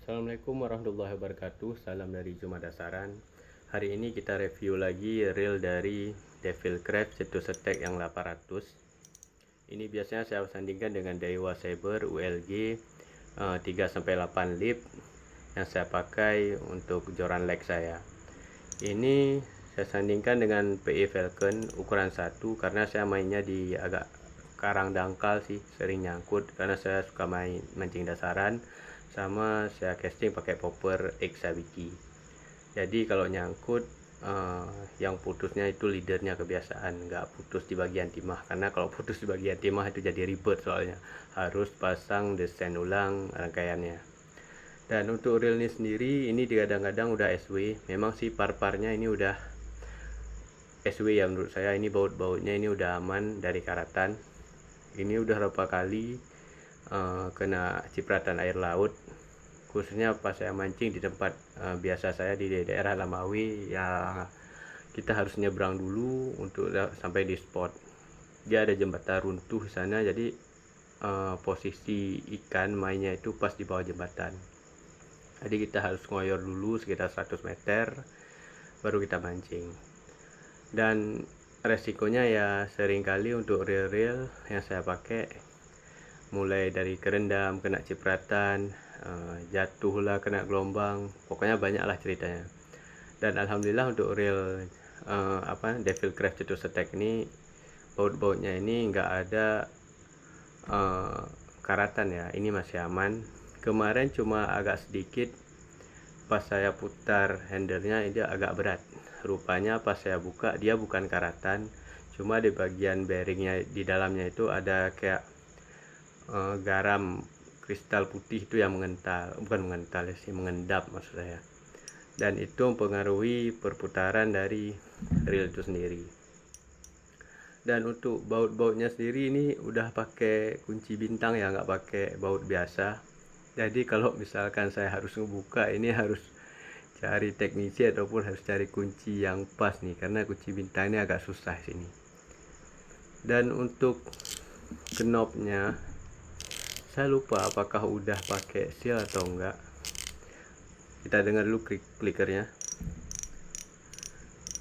Assalamualaikum warahmatullahi wabarakatuh. Salam dari Juma Dasaran. Hari ini kita review lagi reel dari Devilcraft Cetus Attack yang 800. Ini biasanya saya sandingkan dengan Daiwa Saber ULG 3-8 lip yang saya pakai untuk joran leg saya. Ini saya sandingkan dengan PE Falcon ukuran 1 karena saya mainnya di agak karang dangkal sih, sering nyangkut karena saya suka main mancing dasaran, sama saya casting pakai popper X Sabiki. Jadi kalau nyangkut yang putusnya itu leadernya, kebiasaan nggak putus di bagian timah, karena kalau putus di bagian timah itu jadi ribet, soalnya harus pasang desain ulang rangkaiannya. Dan untuk reel ini sendiri, ini kadang-kadang udah SW. Memang sih par-parnya ini udah SW ya, menurut saya ini baut-bautnya ini udah aman dari karatan. Ini udah berapa kali kena cipratan air laut, khususnya pas saya mancing di tempat biasa saya di daerah Lamawi ya, kita harus nyebrang dulu untuk sampai di spot. Dia ada jembatan runtuh di sana, jadi posisi ikan mainnya itu pas di bawah jembatan. Jadi kita harus ngoyor dulu sekitar 100 meter baru kita mancing. Dan resikonya ya seringkali untuk reel-reel yang saya pakai, mulai dari kerendam, kena cipratan, jatuhlah, kena gelombang, pokoknya banyaklah ceritanya. Dan alhamdulillah untuk reel Devilcraft Cetus Attack ini, baut-bautnya ini nggak ada karatan ya, ini masih aman. Kemarin cuma agak sedikit pas saya putar handlenya, ini agak berat. Rupanya pas saya buka, dia bukan karatan, cuma di bagian bearingnya di dalamnya itu ada kayak garam kristal putih itu yang mengental, bukan mengental sih, mengendap maksud saya. Dan itu mempengaruhi perputaran dari reel itu sendiri. Dan untuk baut-bautnya sendiri ini udah pakai kunci bintang ya, nggak pakai baut biasa. Jadi kalau misalkan saya harus ngebuka, ini harus cari teknisi ataupun harus cari kunci yang pas nih, karena kunci bintang ini agak susah sini. Dan untuk knobnya saya lupa apakah udah pakai seal atau enggak. Kita dengar dulu klikernya.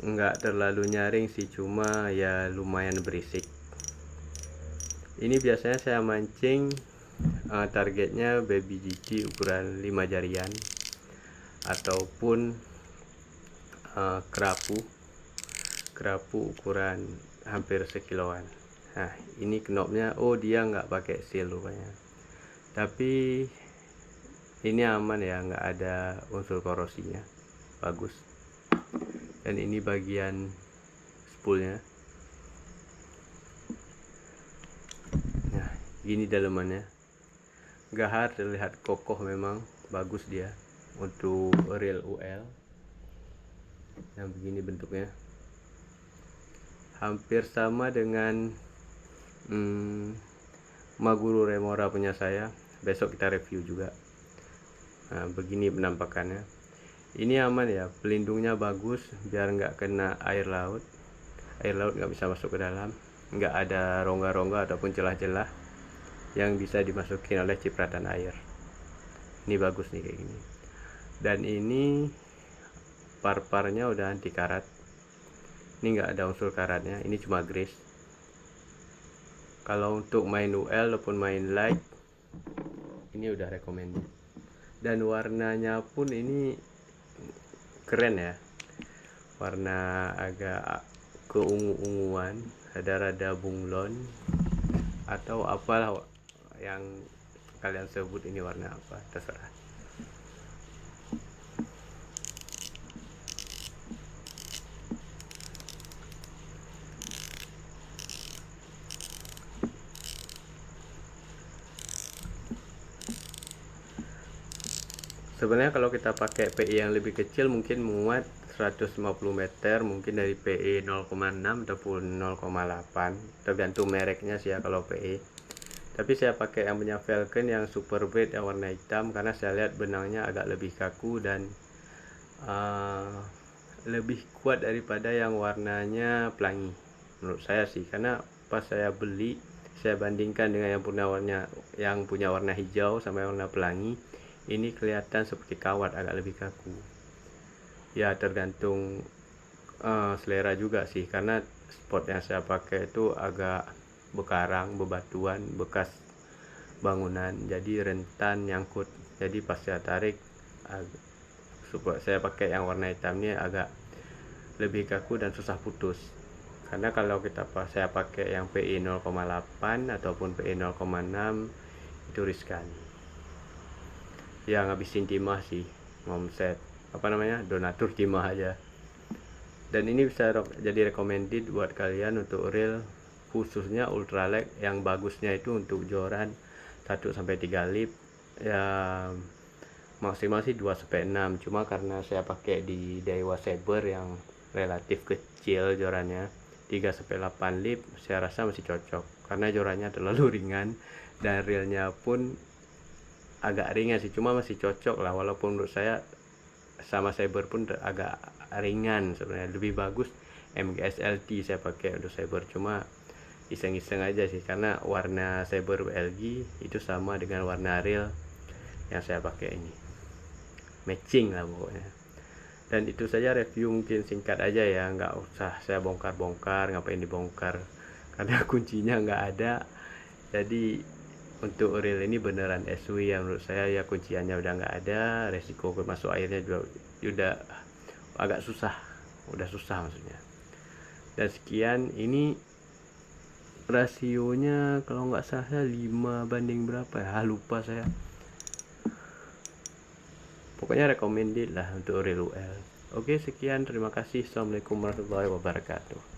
Enggak terlalu nyaring sih, cuma ya lumayan berisik. Ini biasanya saya mancing targetnya baby GT ukuran 5 jarian ataupun kerapu ukuran hampir sekiloan. Nah, ini knobnya, oh dia nggak pakai seal rupanya, tapi ini aman ya, nggak ada unsur korosinya, bagus. Dan ini bagian spoolnya. Nah, gini dalamannya, gahar, terlihat kokoh, memang bagus dia untuk reel UL. Nah, begini bentuknya, hampir sama dengan Maguro Remora punya saya. Besok kita review juga. Nah, begini penampakannya. Ini aman ya, pelindungnya bagus biar nggak kena air laut. Air laut nggak bisa masuk ke dalam, nggak ada rongga-rongga ataupun celah-celah yang bisa dimasukin oleh cipratan air. Ini bagus nih kayak gini. Dan ini par-parnya udah anti karat. Ini nggak ada unsur karatnya, ini cuma grease. Kalau untuk main UL ataupun main light, ini udah recommended. Dan warnanya pun ini keren ya, warna agak keungu-unguan, rada-rada bunglon atau apalah yang kalian sebut, ini warna apa terserah. Sebenarnya kalau kita pakai PE yang lebih kecil mungkin muat 150 meter, mungkin dari PE 0,6 ataupun 0,8, tergantung mereknya sih ya kalau PE. Tapi saya pakai yang punya Falcon yang super weight yang warna hitam, karena saya lihat benangnya agak lebih kaku dan lebih kuat daripada yang warnanya pelangi menurut saya sih. Karena pas saya beli, saya bandingkan dengan yang punya warna hijau sama warna pelangi, ini kelihatan seperti kawat, agak lebih kaku. Ya tergantung selera juga sih, karena spot yang saya pakai itu agak bekarang, bebatuan, bekas bangunan, jadi rentan nyangkut. Jadi pas saya tarik, supaya saya pakai yang warna hitam ini agak lebih kaku dan susah putus. Karena kalau saya pakai yang PI 0,8 ataupun PI 0,6 itu riskan. Ya ngabisin timah sih, omset donatur timah aja. Dan ini bisa jadi recommended buat kalian untuk reel, khususnya ultralight. Yang bagusnya itu untuk joran 1-3 lip, ya maksimal sih 2-6. Cuma karena saya pakai di Daiwa Saber yang relatif kecil jorannya, 3-8 lip, saya rasa masih cocok karena jorannya terlalu ringan dan reelnya pun agak ringan sih, cuma masih cocok lah. Walaupun menurut saya sama Saber pun agak ringan sebenarnya. Lebih bagus MGS LT saya pakai untuk Saber, cuma iseng-iseng aja sih karena warna Saber LG itu sama dengan warna reel yang saya pakai ini, matching lah pokoknya. Dan itu saja review, mungkin singkat aja ya, nggak usah saya bongkar-bongkar, ngapain dibongkar karena kuncinya nggak ada. Jadi untuk reel ini beneran SW yang menurut saya ya, kunciannya udah nggak ada, resiko masuk airnya juga udah agak susah, maksudnya. Dan sekian, ini rasionya kalau nggak salah 5 banding berapa ya, lupa saya. Pokoknya recommended lah untuk reel UL. Oke, sekian, terima kasih. Assalamualaikum warahmatullahi wabarakatuh.